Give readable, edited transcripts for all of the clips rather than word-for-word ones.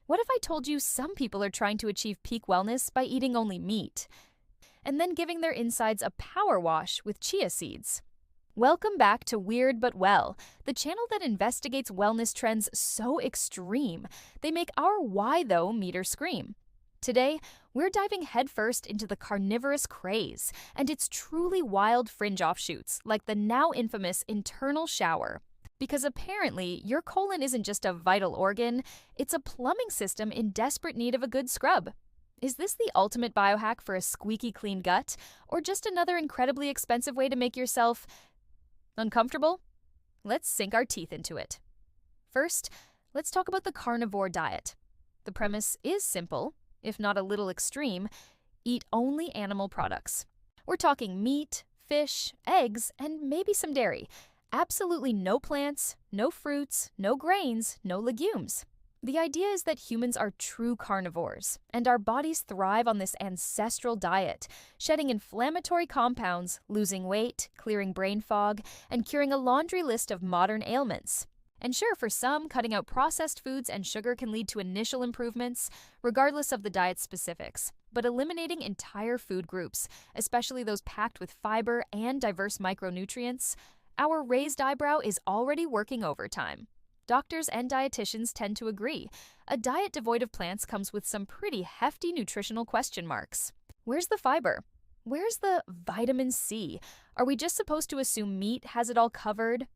What if I told you some people are trying to achieve peak wellness by eating only meat, and then giving their insides a power wash with chia seeds? Welcome back to Weird But Well, the channel that investigates wellness trends so extreme they make our why though meter scream. Today, we're diving headfirst into the carnivorous craze and its truly wild fringe offshoots, like the now infamous internal shower. Because apparently, your colon isn't just a vital organ, it's a plumbing system in desperate need of a good scrub. Is this the ultimate biohack for a squeaky clean gut, or just another incredibly expensive way to make yourself uncomfortable? Let's sink our teeth into it. First, let's talk about the carnivore diet. The premise is simple, if not a little extreme: eat only animal products. We're talking meat, fish, eggs, and maybe some dairy. Absolutely no plants, no fruits, no grains, no legumes. The idea is that humans are true carnivores, and our bodies thrive on this ancestral diet, shedding inflammatory compounds, losing weight, clearing brain fog, and curing a laundry list of modern ailments. And sure, for some, cutting out processed foods and sugar can lead to initial improvements, regardless of the diet's specifics. But eliminating entire food groups, especially those packed with fiber and diverse micronutrients, our raised eyebrow is already working overtime. Doctors and dietitians tend to agree. A diet devoid of plants comes with some pretty hefty nutritional question marks. Where's the fiber? Where's the vitamin C? Are we just supposed to assume meat has it all covered?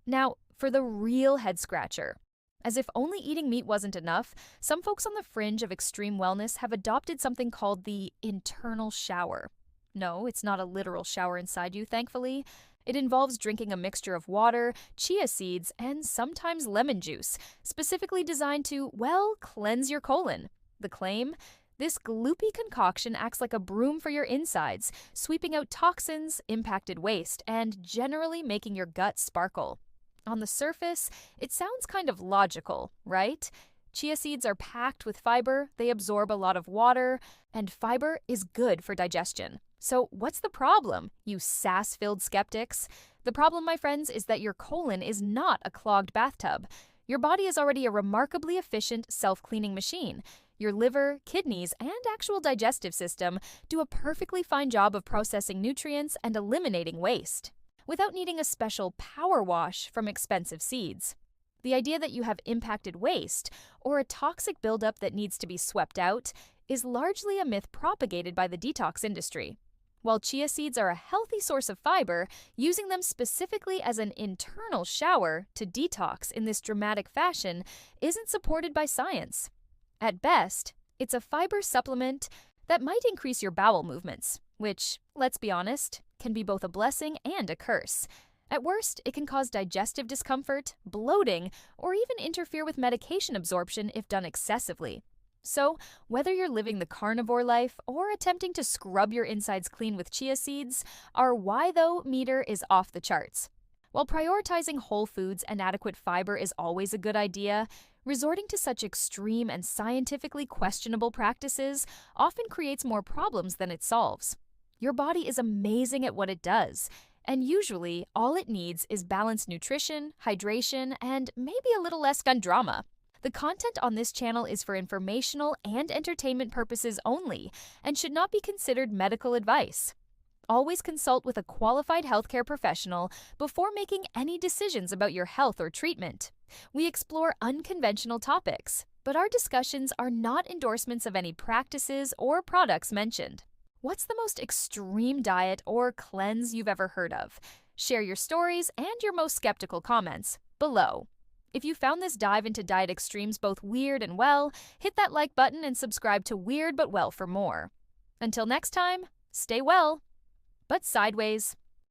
Now, for the real head scratcher. As if only eating meat wasn't enough, some folks on the fringe of extreme wellness have adopted something called the internal shower. No, it's not a literal shower inside you, thankfully. It involves drinking a mixture of water, chia seeds, and sometimes lemon juice, specifically designed to, well, cleanse your colon. The claim? This gloopy concoction acts like a broom for your insides, sweeping out toxins, impacted waste, and generally making your gut sparkle. On the surface, it sounds kind of logical, right? Chia seeds are packed with fiber, they absorb a lot of water, and fiber is good for digestion. So what's the problem, you sass-filled skeptics? The problem, my friends, is that your colon is not a clogged bathtub. Your body is already a remarkably efficient self-cleaning machine. Your liver, kidneys, and actual digestive system do a perfectly fine job of processing nutrients and eliminating waste, without needing a special power wash from expensive seeds. The idea that you have impacted waste, or a toxic buildup that needs to be swept out, is largely a myth propagated by the detox industry. While chia seeds are a healthy source of fiber, using them specifically as an internal shower to detox in this dramatic fashion isn't supported by science. At best, it's a fiber supplement that might increase your bowel movements, which, let's be honest, can be both a blessing and a curse. At worst, it can cause digestive discomfort, bloating, or even interfere with medication absorption if done excessively. So, whether you're living the carnivore life or attempting to scrub your insides clean with chia seeds, our why though meter is off the charts. While prioritizing whole foods and adequate fiber is always a good idea, resorting to such extreme and scientifically questionable practices often creates more problems than it solves. Your body is amazing at what it does, and usually all it needs is balanced nutrition, hydration, and maybe a little less gun drama. The content on this channel is for informational and entertainment purposes only and should not be considered medical advice. Always consult with a qualified healthcare professional before making any decisions about your health or treatment. We explore unconventional topics, but our discussions are not endorsements of any practices or products mentioned. What's the most extreme diet or cleanse you've ever heard of? Share your stories and your most skeptical comments below. If you found this dive into diet extremes both weird and well, hit that like button and subscribe to Weird But Well for more. Until next time, stay well, but sideways.